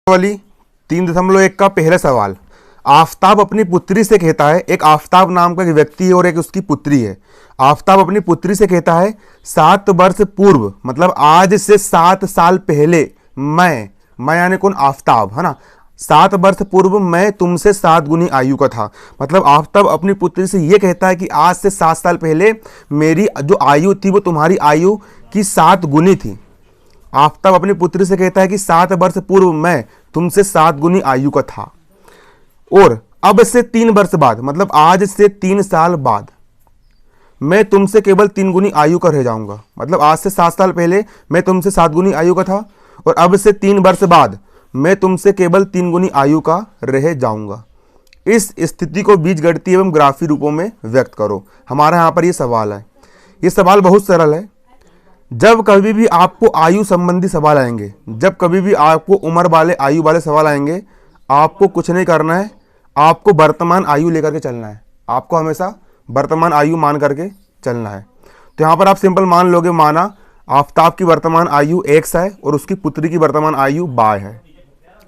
वाली 3.1 का पहला सवाल। आफताब अपनी पुत्री से कहता है, एक आफताब नाम का एक व्यक्ति है और एक उसकी पुत्री है। आफताब अपनी पुत्री से कहता है 7 वर्ष पूर्व, मतलब आज से 7 साल पहले मैं यानी कौन? आफताब, है ना। 7 वर्ष पूर्व मैं तुमसे 7 गुनी आयु का था। मतलब आफताब अपनी पुत्री से यह कहता है कि आज से 7 साल पहले मेरी जो आयु थी वो तुम्हारी आयु की 7 गुनी थी। आफताब अपनी पुत्री से कहता है कि 7 वर्ष पूर्व मैं तुमसे 7 गुनी आयु का था और अब से 3 वर्ष बाद, मतलब आज से 3 साल बाद मैं तुमसे केवल 3 गुनी आयु का रह जाऊंगा। मतलब आज से 7 साल पहले मैं तुमसे 7 गुनी आयु का था और अब से 3 वर्ष बाद मैं तुमसे केवल 3 गुनी आयु का रह जाऊंगा। इस स्थिति को बीजगणितीय एवं ग्राफी रूपों में व्यक्त करो। हमारा यहाँ पर यह सवाल है। यह सवाल बहुत सरल है। जब कभी भी आपको आयु संबंधी सवाल आएंगे, जब कभी भी आपको उम्र वाले आयु वाले सवाल आएंगे, आपको कुछ नहीं करना है, आपको वर्तमान आयु लेकर के चलना है। आपको हमेशा वर्तमान आयु मान करके चलना है। तो यहाँ पर आप सिंपल मान लोगे, माना आफताब की वर्तमान आयु x है और उसकी पुत्री की वर्तमान आयु y है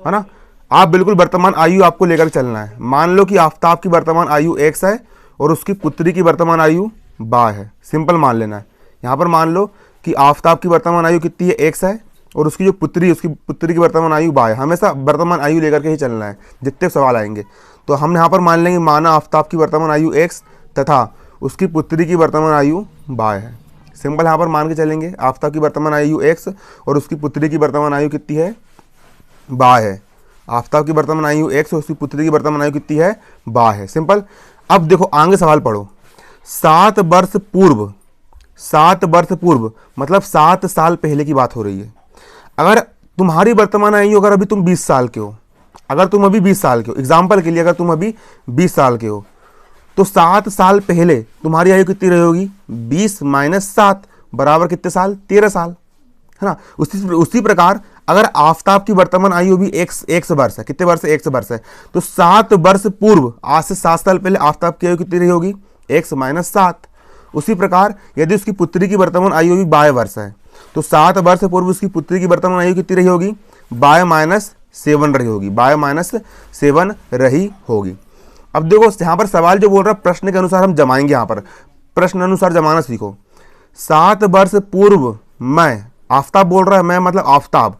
ना। आप बिल्कुल वर्तमान आयु आपको लेकर चलना है। मान लो कि आफताब की वर्तमान आयु x है और उसकी पुत्री की वर्तमान आयु y है। सिंपल मान लेना है। यहाँ पर मान लो कि आफताब की वर्तमान आयु कितनी है? x है और उसकी जो पुत्री है उसकी पुत्री की वर्तमान आयु y है। हमेशा वर्तमान आयु लेकर के ही चलना है जितने सवाल आएंगे। तो हम यहाँ पर मान लेंगे, माना आफताब की वर्तमान आयु x तथा उसकी पुत्री की वर्तमान आयु y है। सिंपल यहाँ पर मान के चलेंगे, आफताब की वर्तमान आयु x और उसकी पुत्री की वर्तमान आयु कितनी है? y है। आफताब की वर्तमान आयु x और उसकी पुत्री की वर्तमान आयु कितनी है? y है। सिंपल। अब देखो आगे सवाल पढ़ो। 7 वर्ष पूर्व, 7 वर्ष पूर्व मतलब 7 साल पहले की बात हो रही है। अगर तुम्हारी वर्तमान आयु, अगर अभी तुम 20 साल के हो, अगर तुम अभी 20 साल के हो, एग्जाम्पल के लिए अगर तुम अभी 20 साल के हो, तो 7 साल पहले तुम्हारी आयु कितनी रहेगी? 20 - 7 बराबर कितने साल? 13 साल, है ना। उसी प्रकार अगर आफताब की वर्तमान आयु भी x वर्ष है, कितने वर्ष? x वर्ष है। तो 7 वर्ष पूर्व, आज से 7 साल पहले आफताब की आयु कितनी रही होगी? x - 7। उसी प्रकार यदि उसकी पुत्री की वर्तमान आयु भी 22 वर्ष है, तो 7 वर्ष पूर्व उसकी पुत्री की वर्तमान आयु कितनी रही होगी? 22 - 7 रही होगी। 22 - 7 रही होगी। अब देखो यहाँ पर सवाल जो बोल रहा है प्रश्न के अनुसार हम जमाएंगे। यहाँ पर प्रश्न अनुसार जमाना सीखो। 7 वर्ष पूर्व मैं, आफताब बोल रहा है, मैं मतलब आफताब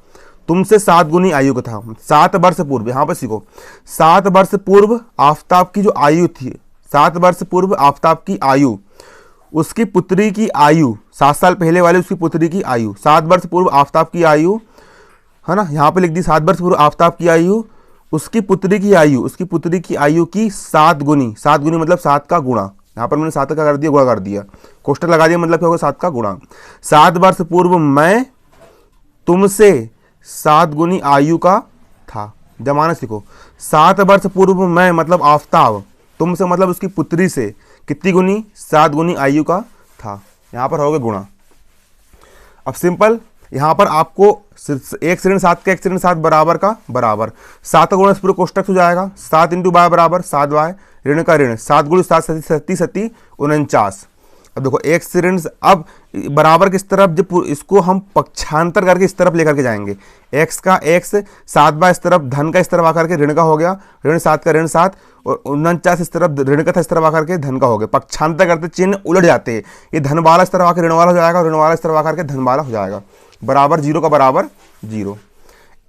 तुमसे 7 गुनी आयु का था। 7 वर्ष पूर्व, यहाँ पर सीखो, 7 वर्ष पूर्व आफताब की जो आयु थी, 7 वर्ष पूर्व आफताब की आयु, उसकी पुत्री की आयु, 7 साल पहले वाले उसकी पुत्री की आयु, 7 वर्ष पूर्व आफताब की आयु, है ना। यहाँ पे लिख दी 7 वर्ष पूर्व आफताब की आयु, उसकी पुत्री की आयु, उसकी पुत्री की आयु की 7 गुनी। 7 गुनी मतलब 7 का गुणा। यहाँ पर मैंने 7 का कर दिया, गुणा कर दिया, कोष्टक लगा दिया, मतलब क्या होगा? 7 का गुणा। 7 वर्ष पूर्व मैं तुमसे 7 गुनी आयु का था। जमाना सीखो। 7 वर्ष पूर्व मैं मतलब आफताब तुमसे मतलब उसकी पुत्री से कितनी गुनी? 7 गुनी आयु का था। यहाँ पर हो गया गुणा। अब सिंपल यहाँ पर आपको 1 ऋण 7 का 1 ऋण 7 बराबर का बराबर 7 गुणा पूरे कोष्टक हो जाएगा। 7 × y बराबर 7y, ऋण का ऋण 7 × 7 सती 49। अब देखो x ऋण, अब बराबर किस तरफ, जब इसको हम पक्षांतर करके इस तरफ लेकर के जाएंगे, x का x, 7y इस तरफ, धन का इस तरफ आकर के ऋण का हो गया, ऋण 7 का ऋण 7 और 49 इस तरफ ऋण का था, इस तरफ आकर के धन का हो गया। पक्षांतर करते चिन्ह उलट जाते हैं। ये धन वाला इस तरफ आकर ऋण वाला हो जाएगा और ऋण वाला इस तरफ आकर के धन वाला हो जाएगा। बराबर 0 का बराबर 0।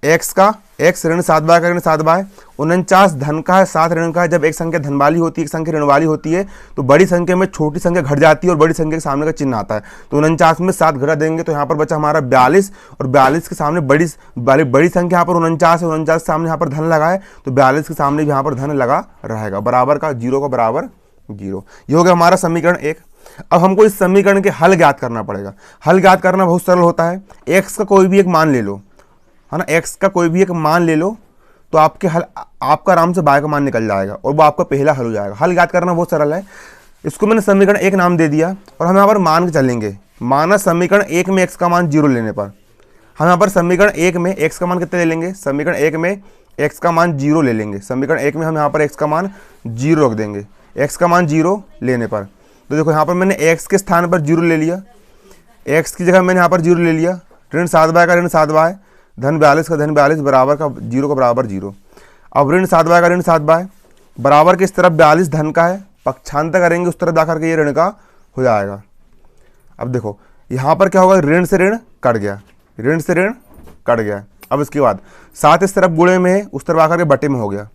x का x, ऋण 7y का ऋण 7y, 49 धन का है, 7 ऋण का है। जब एक संख्या धन वाली होती है, एक संख्या ऋण वाली होती है, तो बड़ी संख्या में छोटी संख्या घट जाती है और बड़ी संख्या के सामने का चिन्ह आता है। तो 49 में 7 घटा देंगे तो यहाँ पर बचा हमारा 42 और 42 के सामने बड़ी संख्या यहाँ पर 49 है। 49 के सामने यहाँ पर धन लगा है तो 42 के सामने भी यहाँ पर धन लगा रहेगा। बराबर का 0 का बराबर 0। ये हो गया हमारा समीकरण 1। अब हमको इस समीकरण के हल ज्ञात करना पड़ेगा। हल ज्ञात करना बहुत सरल होता है। x का कोई भी एक मान ले लो, है ना। x का कोई भी एक मान ले लो तो आपके हल, आपका आराम से y का मान निकल जाएगा और वो आपका पहला हल हो जाएगा। हल ज्ञात करना बहुत सरल है। इसको मैंने समीकरण 1 नाम दे दिया और हम यहाँ पर मान के चलेंगे। माना समीकरण 1 में x का मान 0 लेने पर, हम यहाँ पर समीकरण 1 में x का मान कितने ले लेंगे? समीकरण 1 में x का मान 0 ले लेंगे। समीकरण 1 में हम यहाँ पर x का मान 0 रख देंगे। x का मान 0 लेने पर तो देखो यहाँ पर मैंने x के स्थान पर 0 ले लिया, x की जगह मैंने यहाँ पर 0 ले लिया। ऋण 7y का ऋण 7y, धन 42 का धन 42 बराबर का 0 का बराबर 0। अब ऋण 7 बाय का ऋण 7 बाय बराबर किस तरफ 42 धन का है, पक्षांतर करेंगे उस तरफ जाकर के ये ऋण का हो जाएगा। अब देखो यहाँ पर क्या होगा, ऋण से ऋण कट गया, ऋण से ऋण कट गया। अब इसके बाद 7 इस तरफ गुणे में है, उस तरफ आकर के बटे में हो गया।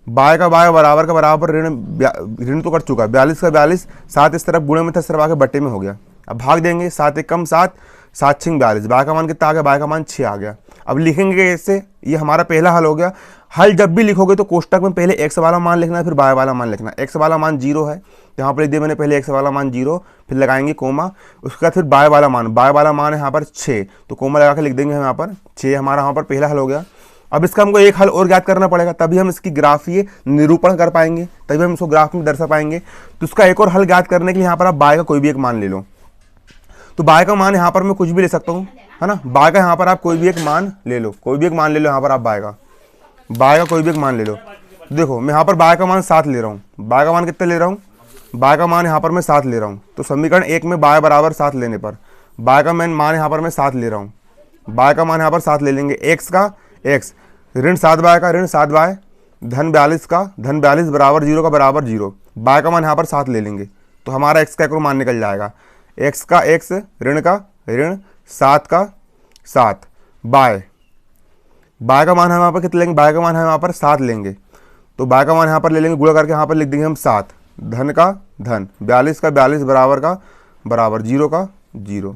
बाय का बाय बराबर का बराबर ऋण तो कट चुका है, 42 का 42, 7 इस तरफ गुणे में था, इस तरफ आकर बटे में हो गया। अब भाग देंगे, 7 एक कम 7, 7 छिंग 42, बाय का मान कितना आ गया, बाय का मान 6 आ गया। अब लिखेंगे कैसे, ये हमारा पहला हल हो गया। हल जब भी लिखोगे तो कोष्टक में पहले एक्स वाला मान लिखना है, फिर बाय वाला मान लिखना है। एक्स वाला मान 0 है, यहाँ पर लिख दिया मैंने, पहले एक्स वाला मान 0, फिर लगाएंगे कोमा, उसके बाद फिर बाय वाला मान है यहाँ पर 6, तो कोमा लगा के लिख देंगे हम यहाँ पर 6, हमारा यहाँ पर पहला हल हो गया। अब इसका हमको एक हल और ज्ञात करना पड़ेगा, तभी हम इसकी ग्राफीय निरूपण कर पाएंगे, तभी हम इसको ग्राफ में दर्शा पाएंगे। तो उसका एक और हल ज्ञात करने के लिए यहाँ पर आप बाय का कोई भी एक मान ले लो। तो बाय का मान यहाँ पर मैं कुछ भी ले सकता हूँ, है ना। बाय का यहाँ पर आप कोई भी एक मान ले लो, कोई भी एक मान ले लो यहाँ पर आप बाय का कोई भी एक मान ले लो। देखो मैं यहाँ पर बाय का मान 7 ले रहा हूँ, बाय का मान कितना ले रहा हूँ, बाय का मान यहाँ पर मैं 7 ले रहा हूँ। तो समीकरण 1 में बाय बराबर 7 लेने पर बाय का मान यहाँ पर मैं 7 ले रहा हूँ, बाय का मान यहाँ पर 7 ले लेंगे। एक्स का एक्स, ऋण 7 बाय का ऋण 7 बाय, धन 42 का धन 42 बराबर 0 का बराबर 0, बाय का मान यहाँ पर 7 ले लेंगे, तो हमारा एक्स का एक और मान निकल जाएगा। एक्स का एक्स, ऋण का ऋण 7 का 7 बाय का मान हम यहाँ पर कितना लेंगे, बाय का मान हम यहाँ पर 7 लेंगे, तो बाय का मान यहाँ पर ले लेंगे, गुणा करके यहाँ पर लिख देंगे हम 7, धन का धन 42 का 42 बराबर का बराबर 0 का 0।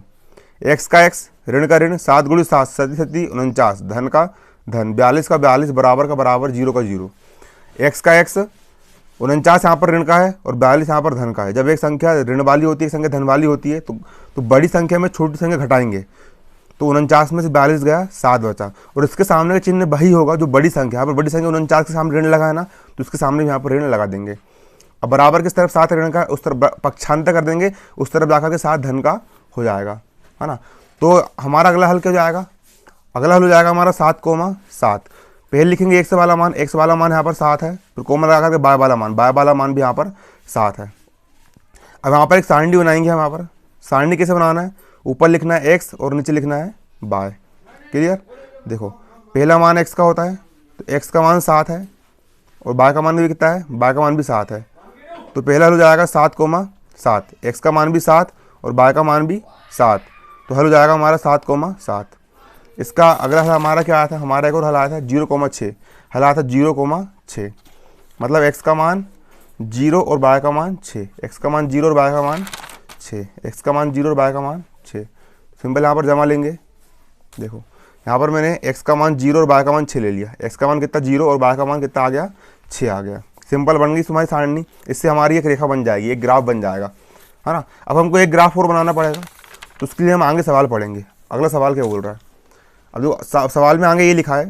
एक्स का एक्स, ऋण का ऋण 7 गुणित 7 7 49, धन का धन 42 का 42 बराबर का बराबर 0 का 0। एक्स का एक्स, 49 यहाँ पर ऋण का है और 42 यहाँ पर धन का है। जब एक संख्या ऋण वाली होती है, एक संख्या धन वाली होती है, तो बड़ी संख्या में छोटी संख्या घटाएंगे, तो 49 में से 42 गया, 7 बचा, और इसके सामने का चिन्ह वही होगा जो बड़ी संख्या, यहाँ पर बड़ी संख्या 49 के सामने ऋण लगा है ना, तो उसके सामने यहाँ पर ऋण लगा देंगे। अब बराबर किस तरफ 7 ऋण का, उस तरफ पक्षांतर कर देंगे, उस तरफ जाकर के 7 धन का हो जाएगा, है ना। तो हमारा अगला हल क्या हो जाएगा, अगला हल हो जाएगा हमारा 7 कोमा 7। पहले लिखेंगे एक्स वाला मान यहाँ पर 7 है, फिर कोमा लगा करके बाय वाला मान भी यहाँ पर 7 है। अब यहाँ पर एक सारणी बनाएंगे हम, यहाँ पर सारणी कैसे बनाना है, ऊपर लिखना है एक्स और नीचे लिखना है बाय। क्लियर। देखो पहला मान एक्स का होता है, तो एक्स का मान 7 है और बाय का मान भी कितना है, बाय का मान भी 7 है। तो पहला हल हो जाएगा 7 कोमा 7, एक्स का मान भी 7 और बाय का मान भी 7, तो हल हो जाएगा हमारा 7 कोमा 7। इसका अगला हल हमारा क्या आया था, हमारा एक और हल आया था 0,6, हल आया था 0,6, मतलब एक्स का मान 0 और बाय का मान 6, एक्स का मान 0 और बाय का मान 6, एक्स का मान 0 और बाय का मान 6। सिंपल यहाँ पर जमा लेंगे। देखो यहाँ पर मैंने एक्स का मान 0 और बाय का मान 6 ले लिया, एक्स का मान कितना 0 और बाय का मान कितना आ गया 6 आ गया। सिंपल बन गई तुम्हारी सारणी, इससे हमारी एक रेखा बन जाएगी, एक ग्राफ बन जाएगा, है ना। अब हमको एक ग्राफ और बनाना पड़ेगा, तो उसके लिए हम आगे सवाल पढ़ेंगे। अगला सवाल क्या बोल रहा है, अब जो सवाल में आगे ये लिखा है,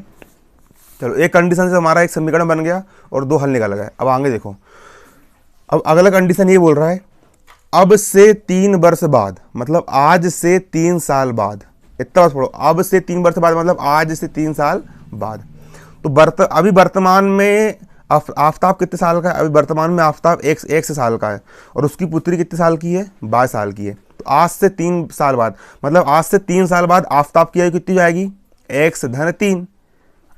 चलो एक कंडीशन से हमारा एक समीकरण बन गया और 2 हल निकल गए। अब आगे देखो, अब अगला कंडीशन ये बोल रहा है अब से 3 वर्ष बाद, मतलब आज से 3 साल बाद, इतना बस पढ़ो, अब से 3 वर्ष बाद मतलब आज से 3 साल बाद। तो अभी वर्तमान में आफताब कितने साल का है, अभी वर्तमान में आफताब 1 साल का है और उसकी पुत्री कितने साल की है, 22 साल की है। तो आज से 3 साल बाद मतलब आज से 3 साल बाद आफताब की आयु कितनी जाएगी, x धन 3।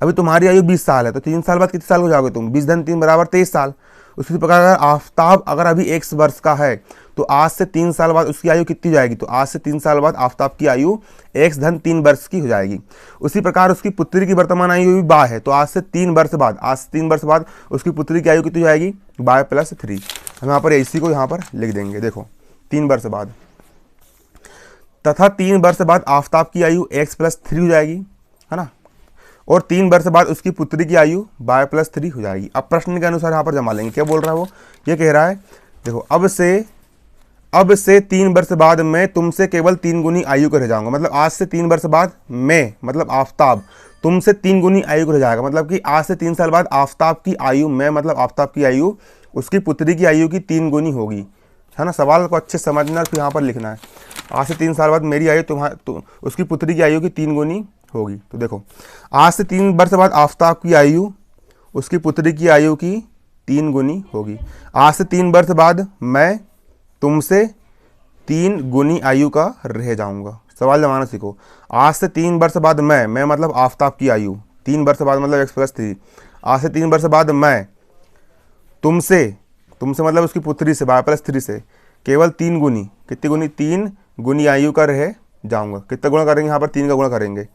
अभी तुम्हारी आयु 20 साल है, तो 3 साल बाद कितने साल हो जाओगे तुम, 20 धन 3 बराबर 23 साल। उसी प्रकार अगर आफताब अगर अभी 1 वर्ष का है, तो आज से 3 साल बाद उसकी आयु कितनी जाएगी, तो आज से 3 साल बाद आफताब की आयु x धन 3 वर्ष की हो जाएगी। उसी प्रकार उसकी पुत्री की वर्तमान आयु भी 12 है, तो आज से 3 वर्ष बाद उसकी पुत्री की आयु कितनी जाएगी, 12 + 3। हम यहाँ पर इसी को यहाँ पर लिख देंगे। देखो 3 वर्ष बाद तथा 3 वर्ष बाद आफताब की आयु x + 3 हो जाएगी, है ना, और 3 वर्ष बाद उसकी पुत्री की आयु 12 + 3 हो जाएगी। अब प्रश्न के अनुसार यहाँ पर जमा लेंगे। क्या बोल रहा है वो, ये कह रहा है देखो अब से 3 वर्ष बाद मैं तुमसे केवल 3 गुनी आयु को रह जाऊंगा, मतलब आज से 3 वर्ष बाद मैं मतलब आफताब तुमसे 3 गुनी आयु को रह जाएगा, मतलब कि आज से 3 साल बाद आफताब की आयु मैं मतलब आफताब की आयु उसकी पुत्री की आयु की 3 गुनी होगी, है ना। सवाल को अच्छे समझना और फिर यहाँ पर लिखना है, आज से 3 साल बाद मेरी आयु उसकी पुत्री की आयु की 3 गुनी होगी। तो देखो आज से 3 वर्ष बाद आफताब की आयु उसकी पुत्री की आयु की 3 गुनी होगी। आज से 3 वर्ष बाद मैं तुमसे 3 गुनी आयु का रह जाऊंगा। सवाल जमाना सीखो। आज से 3 वर्ष बाद मैं मतलब आफताब की आयु, 3 वर्ष बाद मतलब x+3, आज से 3 वर्ष बाद मैं तुमसे मतलब उसकी पुत्री से y+3 से केवल 3 गुनी, कितनी गुनी, 3 गुनी आयु का रह जाऊंगा। कितना गुणा करेंगे यहाँ पर, 3 का गुणा करेंगे,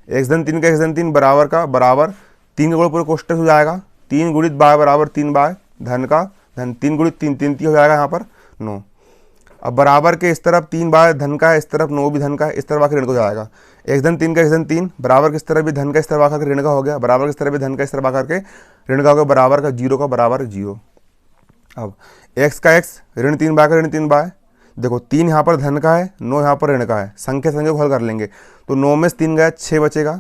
x धन 3 का x धन 3 बराबर का बराबर 3 का गुणा पूरे कोष्टक हो जाएगा, 3 गुणित बाय बराबर 3 बाय धन का धन 3 गुणित 3 3 हो जाएगा यहाँ पर 9। अब बराबर के इस तरफ 3 बाय धन का है, इस तरफ 9 भी धन का है, इस तरफ आकर ऋण को जाएगा। x धन 3 का x धन 3 बराबर किस तरफ भी धन का, इस तरफ आकर ऋण का हो गया, बराबर किस तरफ भी धन का, इस तरफ आकर के ऋण का हो गया, बराबर का 0 का बराबर 0। अब x का x ऋण 3 बाय का ऋण 3 बाय, देखो 3 यहाँ पर धन का है, 9 यहाँ पर ऋण का है, संख्या को हल कर लेंगे तो 9 में से 3 गया 6 बचेगा,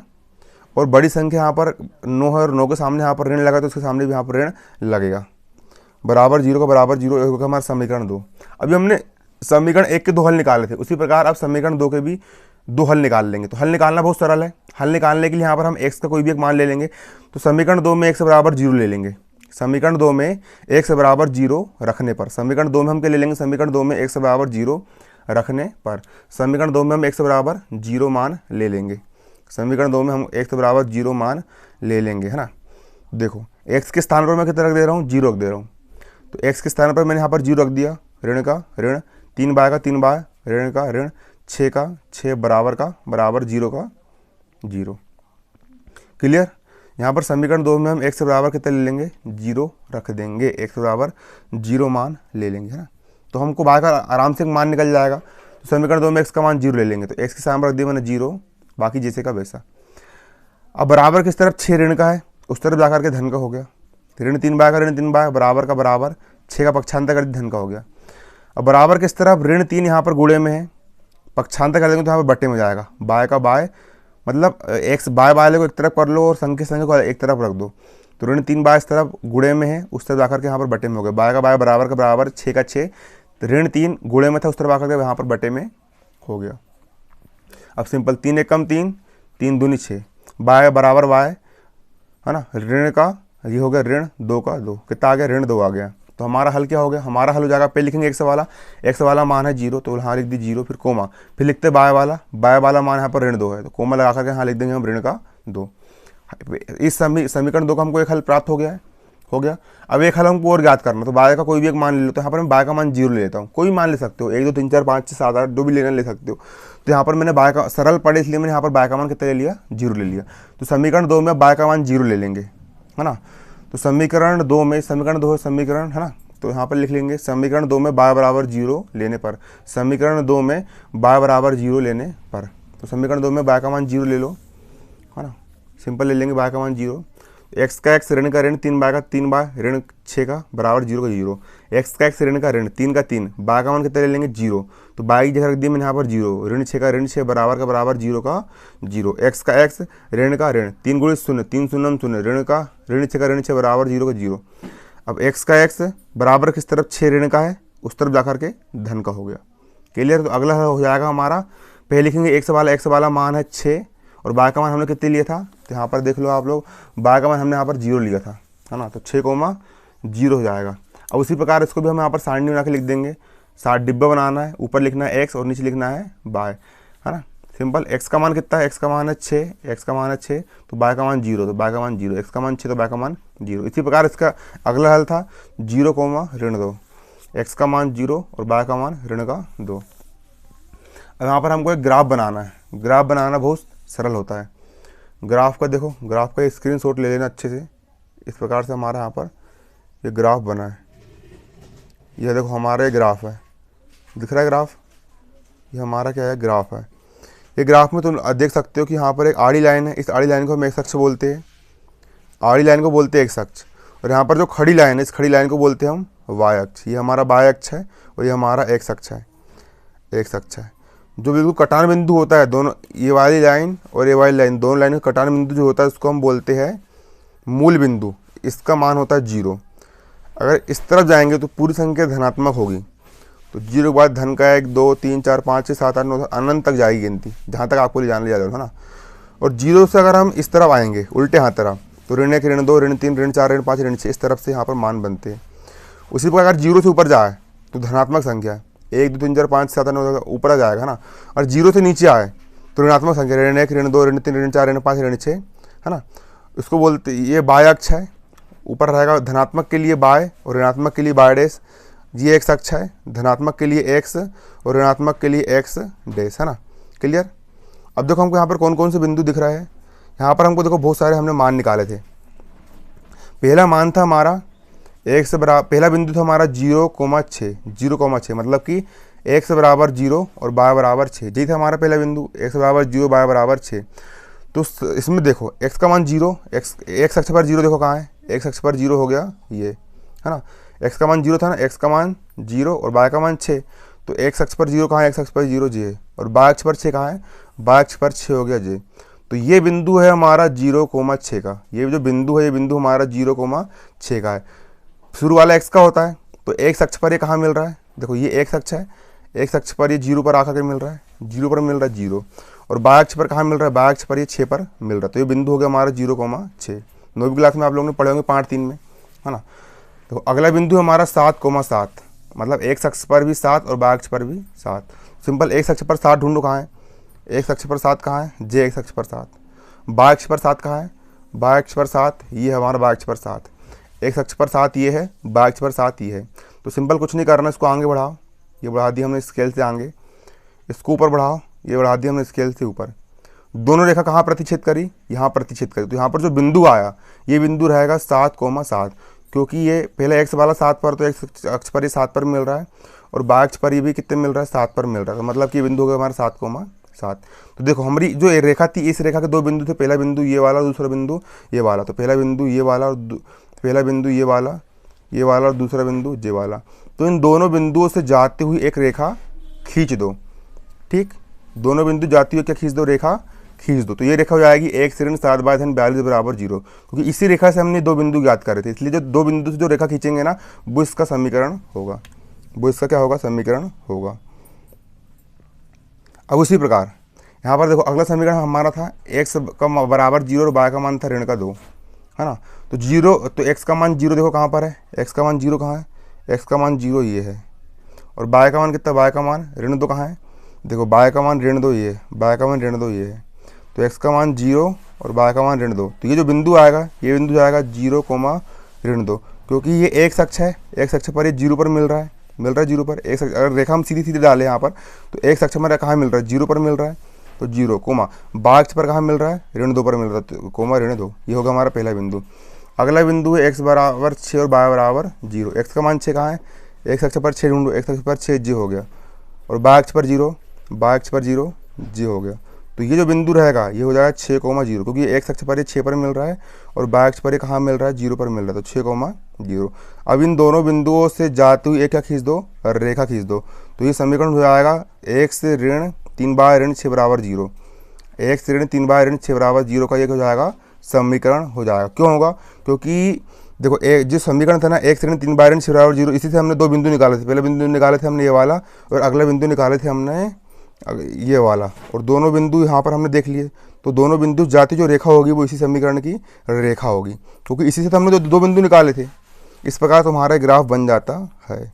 और बड़ी संख्या यहाँ पर 9 है और 9 के सामने यहाँ पर ऋण लगा तो उसके सामने भी यहाँ पर ऋण लगेगा, बराबर 0 का बराबर 0 होगा हमारा समीकरण 2। अभी हमने समीकरण 1 के 2 हल निकाले थे, उसी प्रकार अब समीकरण 2 के भी 2 हल निकाल लेंगे। तो हल निकालना बहुत सरल है। हल निकालने के लिए यहाँ पर हम x का कोई भी एक मान ले लेंगे। तो समीकरण 2 में x बराबर 0 ले लेंगे। समीकरण 2 में x बराबर 0 रखने पर, समीकरण 2 में हम क्या ले लेंगे, समीकरण 2 में x बराबर 0 रखने पर, समीकरण 2 में हम x बराबर 0 मान ले लेंगे। समीकरण 2 में हम x बराबर 0 मान ले लेंगे, है ना। देखो x के स्थान पर मैं कितना रख दे रहा हूँ, 0 रख दे रहा हूँ। तो x के स्थान पर मैंने यहाँ पर 0 रख दिया, ऋण का ऋण 3 बाय का 3 बाय, ऋण का ऋण 6 का 6 बराबर का बराबर 0 का 0। क्लियर। यहाँ पर समीकरण 2 में हम x बराबर कितना ले लेंगे, 0 रख देंगे, x बराबर 0 मान ले लेंगे, है ना। तो हमको बाय का आराम से मान निकल जाएगा। तो समीकरण 2 में x का मान 0 ले लेंगे, तो x के सामने रख दिया मैंने 0, बाकी जैसे का वैसा। अब बराबर किस तरफ 6 ऋण का है, उस तरफ जाकर के धन का हो गया, ऋण 3 बाय का ऋण 3 बाय बराबर का बराबर 6 का पक्षांतर कर धन का हो गया। अब बराबर किस तरफ ऋण 3 यहाँ पर गुणे में है, पक्षांतर कर देंगे तो यहाँ पर बट्टे में जाएगा, बाय का बाय मतलब x बाय वाले को एक तरफ कर लो और संख्या को एक तरफ रख दो। तो ऋण 3 बाय इस तरफ गुणे में है, उस तरफ जाकर के यहाँ पर बटे में हो गया, बाय का बाय बराबर का बराबर 6 का 6, ऋण 3 गुणे में था उस तरफ आकर के यहाँ पर बटे में हो गया। अब सिंपल 3 एक कम 3, 3 दूनी 6, बाय बराबर बाय, है ना, ऋण का ये हो गया ऋण 2 का 2, कितना आ गया, ऋण 2 आ गया। तो हमारा हल क्या हो गया, हमारा हल हो जाएगा, पहले लिखेंगे x वाला मान है 0, तो यहाँ लिख दी 0, फिर कोमा, फिर लिखते बाय वाला मान यहाँ पर ऋण 2 है, तो कोमा लगा करके यहाँ लिख देंगे हम ऋण का 2। इस समीकरण 2 का हमको एक हल प्राप्त हो गया। अब एक हल हमको और ज्ञात करना, तो बाय का कोई भी एक मान ले लो। तो यहाँ पर मैं बाय का मान 0 ले लेता हूँ, कोई मान ले सकते हो, 1 2 3 4 5 6 7 8 जो भी लेना ले सकते हो। तो यहाँ पर मैंने बाय का सरल पढ़े इसलिए मैंने यहाँ पर बाय का मान कितना ले लिया, 0 ले लिया। तो समीकरण 2 में बाय का मान 0 ले लेंगे, है ना। तो समीकरण 2 में समीकरण है ना, तो यहाँ पर लिख लेंगे समीकरण 2 में बाय बराबर 0 लेने पर, समीकरण 2 में बाय बराबर 0 लेने पर। तो समीकरण 2 में बाय का मान 0 ले लो, है ना, सिंपल ले लेंगे बाय का मान 0। x का x ऋण का ऋण 3 बाय का 3 बाय ऋण 6 का बराबर 0 का 0, x का x ऋण का ऋण 3 का 3, बाय का मान कितना ले लेंगे 0, तो बाय की जगह रख दिया मैंने यहाँ पर 0, ऋण 6 का ऋण 6 बराबर का बराबर 0 का 0, x का x ऋण का ऋण 3 गुणित 0 3 शून्य 0, ऋण का ऋण 6 का ऋण 6 बराबर 0 का 0। अब x का x बराबर किस तरफ 6 ऋण का है, उस तरफ जाकर के धन का हो गया। क्लियर। तो अगला हो जाएगा हमारा, पहले लिखेंगे x वाला मान है 6 और बाय का मान हमने कितने लिया था, तो यहाँ पर देख लो आप लोग, बाय का मान हमने यहाँ पर 0 लिया था, है ना, तो 6,0 हो जाएगा। अब उसी प्रकार इसको भी हम यहाँ पर सारणी बना के लिख देंगे, 60 डिब्बा बनाना है, ऊपर लिखना है x और नीचे लिखना है बाय, है ना। सिंपल, x का मान कितना है, x का मान है 6, तो बाय का मान 0, तो बाय का मान 0, x का मान 6 तो बाय का मान 0। इसी प्रकार इसका अगला हल था 0, ऋण 2, x का मान 0 और बाय का मान ऋण का 2। अब यहाँ पर हमको एक ग्राफ बनाना है। ग्राफ बनाना बहुत सरल होता है। ग्राफ का देखो, ग्राफ का स्क्रीनशॉट ले लेना अच्छे से। इस प्रकार से हमारा यहाँ पर ये ग्राफ बना है। ये देखो हमारा ये ग्राफ है, दिख रहा है ग्राफ, ये हमारा क्या है, ग्राफ है। ये ग्राफ में तुम देख सकते हो कि यहाँ पर एक आड़ी लाइन है, इस आड़ी लाइन को हम एक्स अक्ष बोलते हैं, आड़ी लाइन को बोलते हैं एक्स अक्ष, और यहाँ पर जो खड़ी लाइन है इस खड़ी लाइन को बोलते हैं हम वाई अक्ष। ये हमारा वाई अक्ष है और ये हमारा एक्स अक्ष है, एक्स अक्ष है। जो बिल्कुल कटान बिंदु होता है, दोनों ये वाली लाइन और ये वाली लाइन, दोनों लाइन का कटान बिंदु जो होता है उसको हम बोलते हैं मूल बिंदु। इसका मान होता है 0। अगर इस तरफ जाएंगे तो पूरी संख्या धनात्मक होगी, तो 0 के बाद धन का 1 2 3 4 5 6 7 8 9 अनंत तक जाएगी गिनती, जहाँ तक आपको ले जाने ले जा रहा है ना। और 0 से अगर हम इस तरफ आएंगे उल्टे हाथ तरफ, तो ऋण 1 ऋण 2 ऋण 3 ऋण 4 ऋण 5 ऋण 6 इस तरफ से यहाँ पर मान बनते हैं। उसी प्रकार अगर 0 से ऊपर जाए तो धनात्मक संख्या है, 1 2 3 4 5 7 8 9 ऊपर आ जाएगा ना, और 0 से नीचे आए तो ऋणात्मक संख्या, ऋण 1 ऋण 2 ऋण 3 ऋण 4 ऋण 5 ऋण 6 है ना, उसको बोलते, ये बाय अक्ष है, ऊपर रहेगा धनात्मक के लिए बाय और ऋणात्मक के लिए बाय डैश, ये एक्स अक्ष है, धनात्मक के लिए एक्स और ऋणात्मक के लिए एक्स डैश, है ना, क्लियर। अब देखो हमको यहाँ पर कौन कौन से बिंदु दिख रहा है, यहाँ पर हमको देखो बहुत सारे हमने मान निकाले थे। पहला मान था हमारा एक्स बराबर, पहला बिंदु था हमारा 0,6, 0,6 मतलब कि एक्स बराबर 0 और बाय बराबर 6, यही था हमारा पहला बिंदु, एक्स बराबर 0 बाय बराबर 6। तो इसमें देखो एक्स का मान 0, एक्स अक्ष पर 0 देखो कहाँ है, एक्स अक्ष पर 0 हो गया ये, है ना, एक्स का मान 0 था ना, एक्स का मान 0 और बाय का मान 6, तो एक्स अक्ष पर 0 कहाँ है, एक्स अक्ष पर 0 जे, और बाय अक्ष पर 6 कहाँ है, बाय अक्ष पर 6 हो गया जे। तो ये बिंदु है हमारा 0,6 का, ये जो बिंदु है ये बिंदु हमारा 0,6 का है। शुरू वाला एक्स का होता है, तो एक्स अक्ष पर ये कहाँ मिल रहा है, देखो ये एक्स अक्ष है, एक्स अक्ष पर ये 0 पर आकर के मिल रहा है, 0 पर मिल रहा है 0, और बाय अक्ष पर कहाँ मिल रहा है, बाय अक्ष पर ये 6 पर मिल रहा है, तो ये बिंदु हो गया हमारा 0,6। 9वीं क्लास में आप लोगों ने पढ़े होंगे पार्ट 3 में, है ना। तो अगला बिंदु हमारा 7,7, मतलब एक्स अक्ष पर भी 7 और बाय अक्ष पर भी 7। सिंपल, एक्स अक्ष पर 7 ढूंढो कहाँ है, एक्स अक्ष पर 7 कहाँ है, जे एक्स अक्ष पर 7, बाय अक्ष पर 7 कहाँ है, बाय अक्ष पर 7, ये है हमारा बाय अक्ष पर 7, एक्स अक्ष पर 7 ये है, बाय अक्ष पर 7 ये है। तो सिंपल कुछ नहीं करना, इसको आगे बढ़ाओ, ये बढ़ा दिया हमने स्केल से आगे, इसको ऊपर बढ़ाओ, ये बढ़ा दिया हमने स्केल से ऊपर। दोनों रेखा कहाँ प्रतिच्छेद करी, यहाँ प्रतिच्छेद करी, तो यहाँ पर जो बिंदु आया ये बिंदु रहेगा 7,7, क्योंकि ये पहले एक्स वाला 7 पर, तो एक्स अक्ष पर ये 7 पर मिल रहा है और बाय अक्ष पर ये भी कितने मिल रहा है, 7 पर मिल रहा है, तो मतलब कि ये बिंदु हो गया हमारा 7,7। तो देखो हमारी जो रेखा थी, इस रेखा के दो बिंदु थे, पहला बिंदु ये वाला और दूसरा बिंदु ये वाला, तो पहला बिंदु ये वाला और पहला बिंदु ये वाला और दूसरा बिंदु ये वाला। तो इन दोनों बिंदुओं से जाती हुई एक रेखा खींच दो, ठीक, दोनों बिंदु जाती हुई क्या खींच दो, रेखा खींच दो। तो ये रेखा हो जाएगी 1 ऋण 7 बाय 42 बराबर 0, क्योंकि इसी रेखा से हमने दो बिंदु ज्ञात करे थे, इसलिए जो दो बिंदु से जो रेखा खींचेंगे ना, वो इसका समीकरण होगा, वो इसका क्या होगा, समीकरण होगा। अब उसी प्रकार यहाँ पर देखो अगला समीकरण हमारा था एक्स का बराबर 0 और बाय का मान था ऋण का 2, है ना। तो 0, तो एक्स का मान 0 देखो कहाँ पर है, एक्स का मान 0 कहाँ है, एक्स का मान 0 ये है, और बाय का मान कितना, बाय का मान ऋण 2 कहाँ है, देखो बाय का मान ऋण 2 ये है, बाय का मान ऋण 2 ये है। तो एक्स का मान 0 और बाय का मान ऋण 2, तो ये जो बिंदु आएगा ये बिंदु जाएगा 0, ऋण 2, क्योंकि ये एक्स अक्ष है, एक्स अक्ष पर ये 0 पर मिल रहा है 0 पर, एक्स अगर रेखा हम सीधी सीधी डालें यहाँ पर, तो एक्स अक्ष पर कहाँ मिल रहा है, 0 पर मिल रहा है, तो 0, बाय अक्ष पर कहाँ मिल रहा है, ऋण 2 पर मिल रहा है, तो ऋण 2, ये होगा हमारा पहला बिंदु। अगला बिंदु है एक्स बराबर 6 और बाय बराबर 0, एक्स का मान 6 कहाँ है, एक्स अक्ष पर 6 ढूंढो, एक्स अक्ष पर 6 जी हो गया, और बाय अक्ष पर 0, बाय अक्ष पर 0 जी हो गया। तो ये जो बिंदु रहेगा ये हो जाएगा 6,0, क्योंकि एक्स अक्ष पर ये 6 पर मिल रहा है और बाय अक्ष पर ये कहाँ मिल रहा है, 0 पर मिल रहा है, तो 6,0। अब इन दोनों बिंदुओं से जाती हुई एक क्या खींच दो, रेखा खींच दो। तो ये समीकरण हो जाएगा एक्स ऋण 3 बाय ऋण 6 बराबर 0, एक्स ऋण 3 बाय ऋण 6 बराबर 0 का ये हो जाएगा समीकरण हो जाएगा। क्यों होगा, क्योंकि देखो एक जो समीकरण था ना, एक्स ऋण 3 बाय ऋण 6 बराबर 0, इसी से हमने दो बिंदु निकाले थे, पहले बिंदु निकाले थे हमने ये वाला और अगला बिंदु निकाले थे हमने ये वाला, और दोनों बिंदु यहाँ पर हमने देख लिए। तो दोनों बिंदु जाती जो रेखा होगी वो इसी समीकरण की रेखा होगी, क्योंकि इसी से तो हमने दो बिंदु निकाले थे। इस प्रकार तुम्हारा ग्राफ बन जाता है।